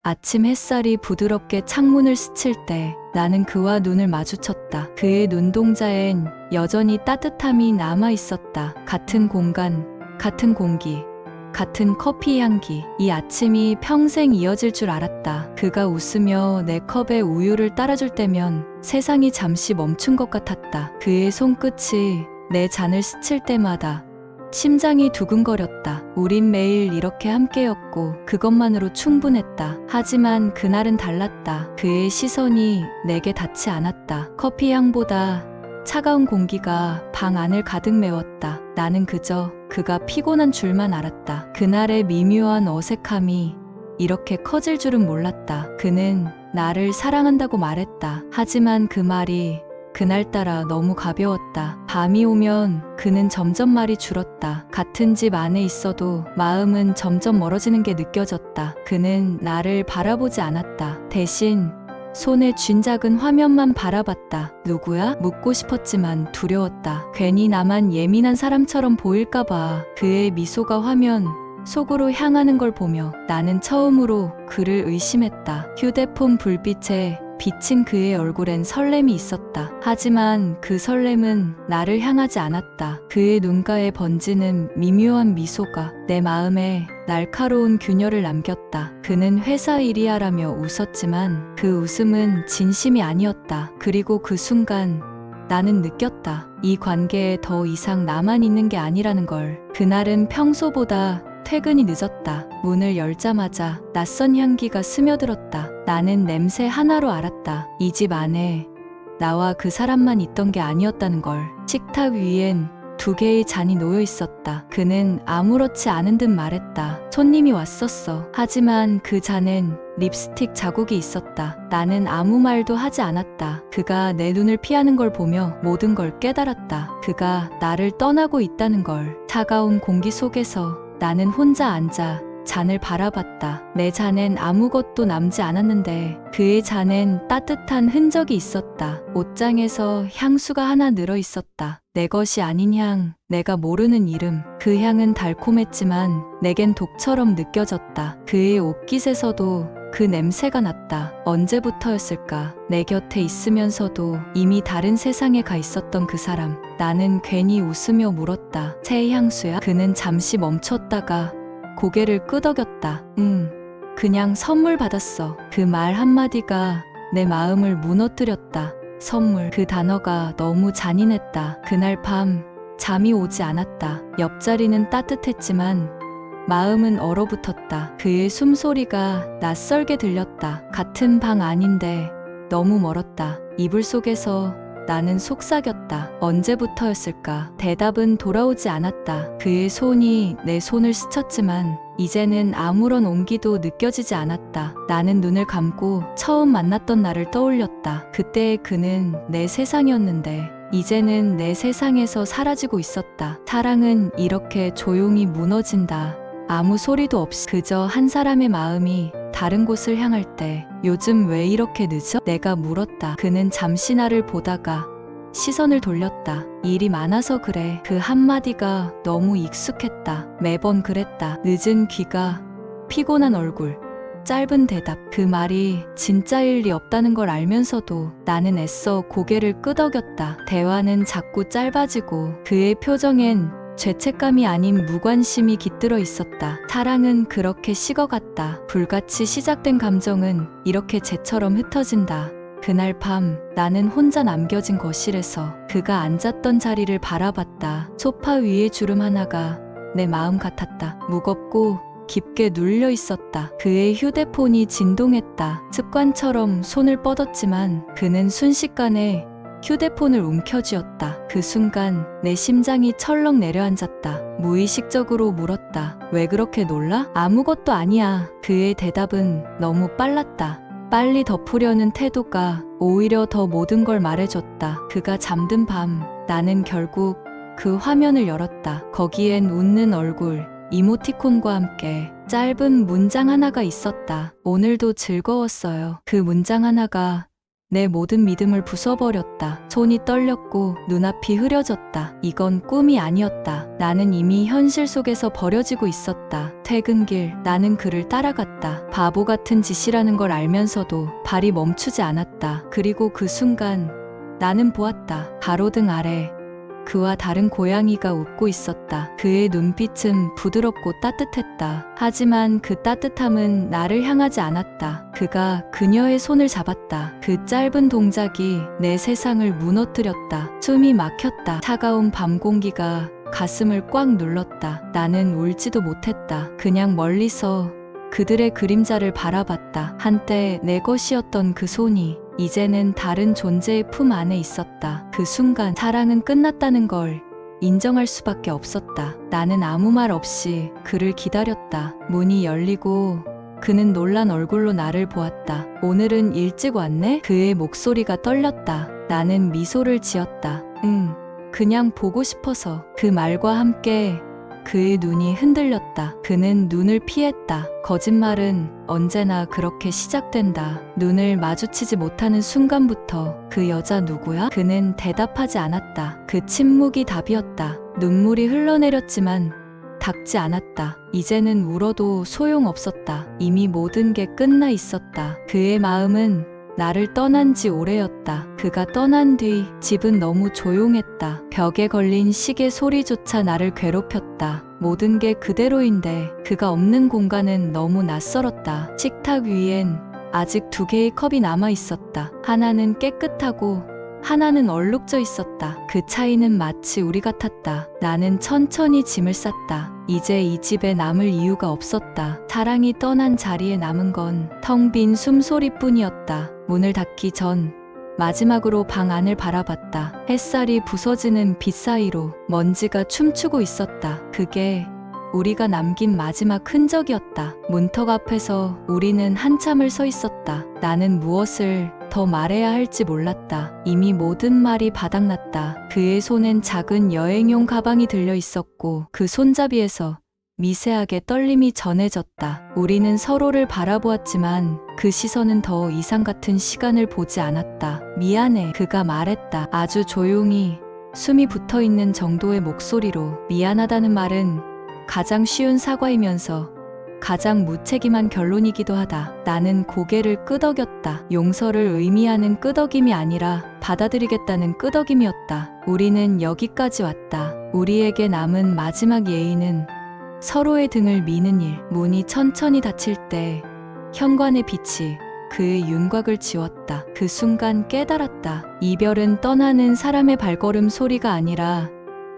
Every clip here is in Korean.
아침 햇살이 부드럽게 창문을 스칠 때 나는 그와 눈을 마주쳤다. 그의 눈동자엔 여전히 따뜻함이 남아 있었다. 같은 공간, 같은 공기, 같은 커피 향기. 이 아침이 평생 이어질 줄 알았다. 그가 웃으며 내 컵에 우유를 따라줄 때면 세상이 잠시 멈춘 것 같았다. 그의 손끝이 내 잔을 스칠 때마다 심장이 두근거렸다. 우린 매일 이렇게 함께였고 그것만으로 충분했다. 하지만 그날은 달랐다. 그의 시선이 내게 닿지 않았다. 커피 향보다 차가운 공기가 방 안을 가득 메웠다. 나는 그저 그가 피곤한 줄만 알았다. 그날의 미묘한 어색함이 이렇게 커질 줄은 몰랐다. 그는 나를 사랑한다고 말했다. 하지만 그 말이 그날따라 너무 가벼웠다. 밤이 오면 그는 점점 말이 줄었다. 같은 집 안에 있어도 마음은 점점 멀어지는 게 느껴졌다. 그는 나를 바라보지 않았다. 대신 손에 쥔 작은 화면만 바라봤다. 누구야? 묻고 싶었지만 두려웠다. 괜히 나만 예민한 사람처럼 보일까봐. 그의 미소가 화면 속으로 향하는 걸 보며 나는 처음으로 그를 의심했다. 휴대폰 불빛에 비친 그의 얼굴엔 설렘이 있었다. 하지만 그 설렘은 나를 향하지 않았다. 그의 눈가에 번지는 미묘한 미소가 내 마음에 날카로운 균열을 남겼다. 그는 회사 일이야라며 웃었지만 그 웃음은 진심이 아니었다. 그리고 그 순간 나는 느꼈다. 이 관계에 더 이상 나만 있는 게 아니라는 걸. 그날은 평소보다 퇴근이 늦었다. 문을 열자마자 낯선 향기가 스며들었다. 나는 냄새 하나로 알았다. 이 집 안에 나와 그 사람만 있던 게 아니었다는 걸. 식탁 위엔 2개의 잔이 놓여 있었다. 그는 아무렇지 않은 듯 말했다. 손님이 왔었어. 하지만 그 잔엔 립스틱 자국이 있었다. 나는 아무 말도 하지 않았다. 그가 내 눈을 피하는 걸 보며 모든 걸 깨달았다. 그가 나를 떠나고 있다는 걸. 차가운 공기 속에서 나는 혼자 앉아 잔을 바라봤다. 내 잔엔 아무것도 남지 않았는데 그의 잔엔 따뜻한 흔적이 있었다. 옷장에서 향수가 하나 늘어 있었다. 내 것이 아닌 향, 내가 모르는 이름. 그 향은 달콤했지만 내겐 독처럼 느껴졌다. 그의 옷깃에서도 그 냄새가 났다. 언제부터였을까? 내 곁에 있으면서도 이미 다른 세상에 가 있었던 그 사람. 나는 괜히 웃으며 물었다. 새 향수야? 그는 잠시 멈췄다가 고개를 끄덕였다. 그냥 선물 받았어. 그 말 한마디가 내 마음을 무너뜨렸다. 선물. 그 단어가 너무 잔인했다. 그날 밤 잠이 오지 않았다. 옆자리는 따뜻했지만 마음은 얼어붙었다. 그의 숨소리가 낯설게 들렸다. 같은 방 안인데 너무 멀었다. 이불 속에서 나는 속삭였다. 언제부터였을까? 대답은 돌아오지 않았다. 그의 손이 내 손을 스쳤지만 이제는 아무런 온기도 느껴지지 않았다. 나는 눈을 감고 처음 만났던 날을 떠올렸다. 그때의 그는 내 세상이었는데 이제는 내 세상에서 사라지고 있었다. 사랑은 이렇게 조용히 무너진다. 아무 소리도 없이. 그저 한 사람의 마음이 다른 곳을 향할 때 요즘 왜 이렇게 늦어? 내가 물었다. 그는 잠시 나를 보다가 시선을 돌렸다. 일이 많아서 그래. 그 한마디가 너무 익숙했다. 매번 그랬다. 늦은 귀가, 피곤한 얼굴, 짧은 대답. 그 말이 진짜일 리 없다는 걸 알면서도 나는 애써 고개를 끄덕였다. 대화는 자꾸 짧아지고 그의 표정엔 죄책감이 아닌 무관심이 깃들어 있었다. 사랑은 그렇게 식어갔다. 불같이 시작된 감정은 이렇게 재처럼 흩어진다. 그날 밤 나는 혼자 남겨진 거실에서 그가 앉았던 자리를 바라봤다. 소파 위에 주름 하나가 내 마음 같았다. 무겁고 깊게 눌려 있었다. 그의 휴대폰이 진동했다. 습관처럼 손을 뻗었지만 그는 순식간에 휴대폰을 움켜쥐었다. 그 순간 내 심장이 철렁 내려앉았다. 무의식적으로 물었다. 왜 그렇게 놀라? 아무것도 아니야. 그의 대답은 너무 빨랐다. 빨리 덮으려는 태도가 오히려 더 모든 걸 말해줬다. 그가 잠든 밤 나는 결국 그 화면을 열었다. 거기엔 웃는 얼굴, 이모티콘과 함께 짧은 문장 하나가 있었다. 오늘도 즐거웠어요. 그 문장 하나가 내 모든 믿음을 부숴버렸다. 손이 떨렸고 눈앞이 흐려졌다. 이건 꿈이 아니었다. 나는 이미 현실 속에서 버려지고 있었다. 퇴근길 나는 그를 따라갔다. 바보 같은 짓이라는 걸 알면서도 발이 멈추지 않았다. 그리고 그 순간 나는 보았다. 가로등 아래 그와 다른 고양이가 웃고 있었다. 그의 눈빛은 부드럽고 따뜻했다. 하지만 그 따뜻함은 나를 향하지 않았다. 그가 그녀의 손을 잡았다. 그 짧은 동작이 내 세상을 무너뜨렸다. 숨이 막혔다. 차가운 밤 공기가 가슴을 꽉 눌렀다. 나는 울지도 못했다. 그냥 멀리서 그들의 그림자를 바라봤다. 한때 내 것이었던 그 손이 이제는 다른 존재의 품 안에 있었다. 그 순간 사랑은 끝났다는 걸 인정할 수밖에 없었다. 나는 아무 말 없이 그를 기다렸다. 문이 열리고 그는 놀란 얼굴로 나를 보았다. 오늘은 일찍 왔네? 그의 목소리가 떨렸다. 나는 미소를 지었다. 그냥 보고 싶어서. 그 말과 함께 그의 눈이 흔들렸다. 그는 눈을 피했다. 거짓말은 언제나 그렇게 시작된다. 눈을 마주치지 못하는 순간부터 그 여자 누구야? 그는 대답하지 않았다. 그 침묵이 답이었다. 눈물이 흘러내렸지만 닿지 않았다. 이제는 울어도 소용없었다. 이미 모든 게 끝나 있었다. 그의 마음은 나를 떠난 지 오래였다. 그가 떠난 뒤 집은 너무 조용했다. 벽에 걸린 시계 소리조차 나를 괴롭혔다. 모든 게 그대로인데 그가 없는 공간은 너무 낯설었다. 식탁 위엔 아직 2개의 컵이 남아 있었다. 하나는 깨끗하고 하나는 얼룩져 있었다. 그 차이는 마치 우리 같았다. 나는 천천히 짐을 쌌다. 이제 이 집에 남을 이유가 없었다. 사랑이 떠난 자리에 남은 건 텅 빈 숨소리뿐이었다. 문을 닫기 전 마지막으로 방 안을 바라봤다. 햇살이 부서지는 빛 사이로 먼지가 춤추고 있었다. 그게 우리가 남긴 마지막 흔적이었다. 문턱 앞에서 우리는 한참을 서 있었다. 나는 무엇을 더 말해야 할지 몰랐다. 이미 모든 말이 바닥났다. 그의 손엔 작은 여행용 가방이 들려 있었고 그 손잡이에서 미세하게 떨림이 전해졌다. 우리는 서로를 바라보았지만 그 시선은 더 이상 같은 시간을 보지 않았다. 미안해. 그가 말했다. 아주 조용히 숨이 붙어 있는 정도의 목소리로. 미안하다는 말은 가장 쉬운 사과이면서 가장 무책임한 결론이기도 하다. 나는 고개를 끄덕였다. 용서를 의미하는 끄덕임이 아니라 받아들이겠다는 끄덕임이었다. 우리는 여기까지 왔다. 우리에게 남은 마지막 예의는 서로의 등을 미는 일. 문이 천천히 닫힐 때 현관의 빛이 그의 윤곽을 지웠다. 그 순간 깨달았다. 이별은 떠나는 사람의 발걸음 소리가 아니라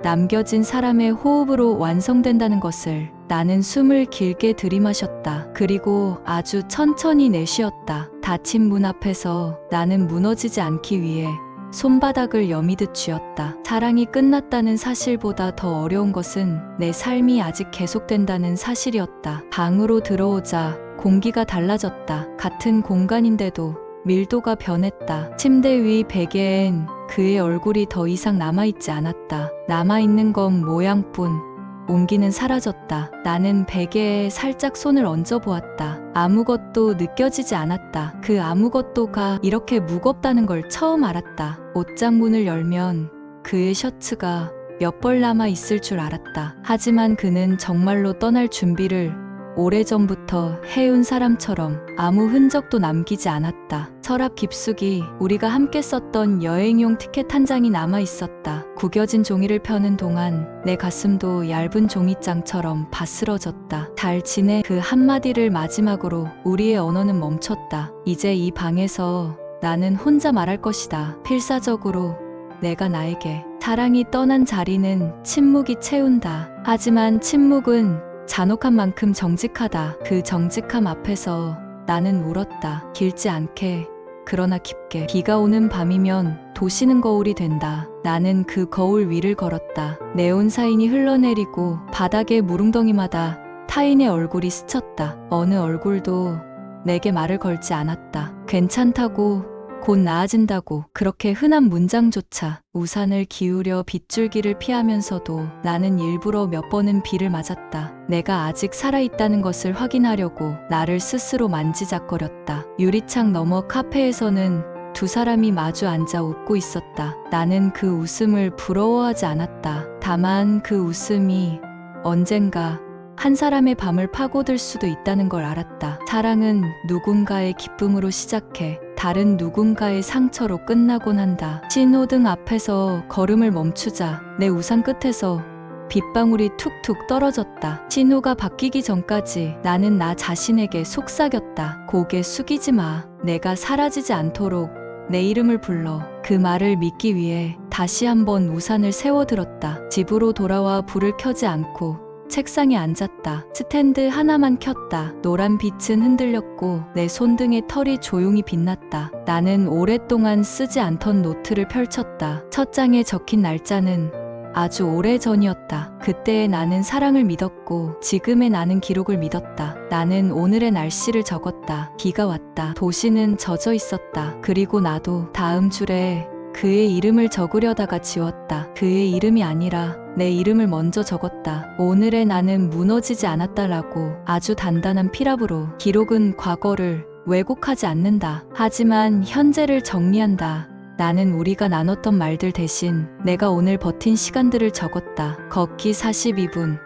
남겨진 사람의 호흡으로 완성된다는 것을. 나는 숨을 길게 들이마셨다. 그리고 아주 천천히 내쉬었다. 닫힌 문 앞에서 나는 무너지지 않기 위해 손바닥을 여미듯 쥐었다. 사랑이 끝났다는 사실보다 더 어려운 것은 내 삶이 아직 계속된다는 사실이었다. 방으로 들어오자 공기가 달라졌다. 같은 공간인데도 밀도가 변했다. 침대 위 베개엔 그의 얼굴이 더 이상 남아있지 않았다. 남아있는 건 모양뿐. 온기는 사라졌다. 나는 베개에 살짝 손을 얹어 보았다. 아무것도 느껴지지 않았다. 그 아무것도가 이렇게 무겁다는 걸 처음 알았다. 옷장 문을 열면 그의 셔츠가 몇 벌 남아 있을 줄 알았다. 하지만 그는 정말로 떠날 준비를 오래전부터 해온 사람처럼 아무 흔적도 남기지 않았다. 서랍 깊숙이 우리가 함께 썼던 여행용 티켓 한 장이 남아 있었다. 구겨진 종이를 펴는 동안 내 가슴도 얇은 종이장처럼 바스러졌다. 잘 지내? 그 한마디를 마지막으로 우리의 언어는 멈췄다. 이제 이 방에서 나는 혼자 말할 것이다. 필사적으로 내가 나에게. 사랑이 떠난 자리는 침묵이 채운다. 하지만 침묵은 잔혹한 만큼 정직하다. 그 정직함 앞에서 나는 울었다. 길지 않게, 그러나 깊게. 비가 오는 밤이면 도시는 거울이 된다. 나는 그 거울 위를 걸었다. 네온 사인이 흘러내리고 바닥의 무릉덩이마다 타인의 얼굴이 스쳤다. 어느 얼굴도 내게 말을 걸지 않았다. 괜찮다고, 곧 나아진다고. 그렇게 흔한 문장조차. 우산을 기울여 빗줄기를 피하면서도 나는 일부러 몇 번은 비를 맞았다. 내가 아직 살아있다는 것을 확인하려고 나를 스스로 만지작거렸다. 유리창 너머 카페에서는 2 사람이 마주 앉아 웃고 있었다. 나는 그 웃음을 부러워하지 않았다. 다만 그 웃음이 언젠가 한 사람의 밤을 파고들 수도 있다는 걸 알았다. 사랑은 누군가의 기쁨으로 시작해 다른 누군가의 상처로 끝나곤 한다. 신호등 앞에서 걸음을 멈추자 내 우산 끝에서 빗방울이 툭툭 떨어졌다. 신호가 바뀌기 전까지 나는 나 자신에게 속삭였다. 고개 숙이지 마. 내가 사라지지 않도록 내 이름을 불러. 그 말을 믿기 위해 다시 한번 우산을 세워들었다. 집으로 돌아와 불을 켜지 않고 책상에 앉았다. 스탠드 하나만 켰다. 노란 빛은 흔들렸고 내 손등의 털이 조용히 빛났다. 나는 오랫동안 쓰지 않던 노트를 펼쳤다. 첫 장에 적힌 날짜는 아주 오래전이었다. 그때의 나는 사랑을 믿었고 지금의 나는 기록을 믿었다. 나는 오늘의 날씨를 적었다. 비가 왔다. 도시는 젖어 있었다. 그리고 나도 다음 줄에 그의 이름을 적으려다가 지웠다. 그의 이름이 아니라 내 이름을 먼저 적었다. 오늘의 나는 무너지지 않았다라고 아주 단단한 피랍으로. 기록은 과거를 왜곡하지 않는다. 하지만 현재를 정리한다. 나는 우리가 나눴던 말들 대신 내가 오늘 버틴 시간들을 적었다. 걷기 42분,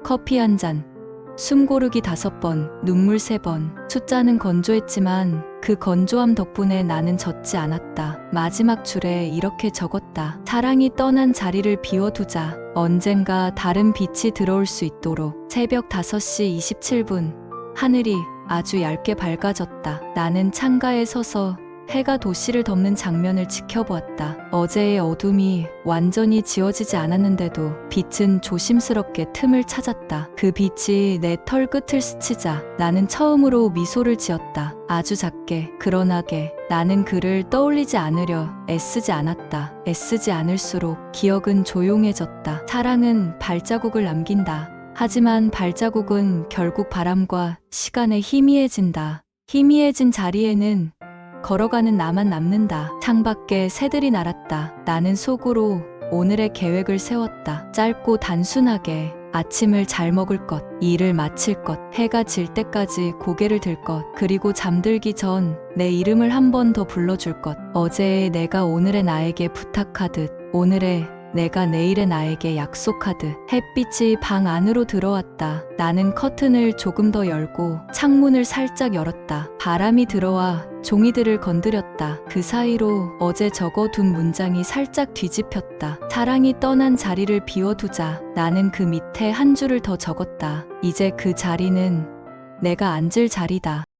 커피 한 잔, 숨 고르기 5번, 눈물 3번. 숫자는 건조했지만 그 건조함 덕분에 나는 젖지 않았다. 마지막 줄에 이렇게 적었다. 사랑이 떠난 자리를 비워두자. 언젠가 다른 빛이 들어올 수 있도록. 새벽 5시 27분. 하늘이 아주 얇게 밝아졌다. 나는 창가에 서서 해가 도시를 덮는 장면을 지켜보았다. 어제의 어둠이 완전히 지워지지 않았는데도 빛은 조심스럽게 틈을 찾았다. 그 빛이 내 털 끝을 스치자 나는 처음으로 미소를 지었다. 아주 작게, 그러나게. 나는 그를 떠올리지 않으려 애쓰지 않았다. 애쓰지 않을수록 기억은 조용해졌다. 사랑은 발자국을 남긴다. 하지만 발자국은 결국 바람과 시간에 희미해진다. 희미해진 자리에는 걸어가는 나만 남는다. 창밖에 새들이 날았다. 나는 속으로 오늘의 계획을 세웠다. 짧고 단순하게 아침을 잘 먹을 것, 일을 마칠 것, 해가 질 때까지 고개를 들 것, 그리고 잠들기 전 내 이름을 한 번 더 불러줄 것. 어제의 내가 오늘의 나에게 부탁하듯, 오늘의 내가 내일의 나에게 약속하듯. 햇빛이 방 안으로 들어왔다. 나는 커튼을 조금 더 열고 창문을 살짝 열었다. 바람이 들어와 종이들을 건드렸다. 그 사이로 어제 적어둔 문장이 살짝 뒤집혔다. 사랑이 떠난 자리를 비워두자. 나는 그 밑에 한 줄을 더 적었다. 이제 그 자리는 내가 앉을 자리다.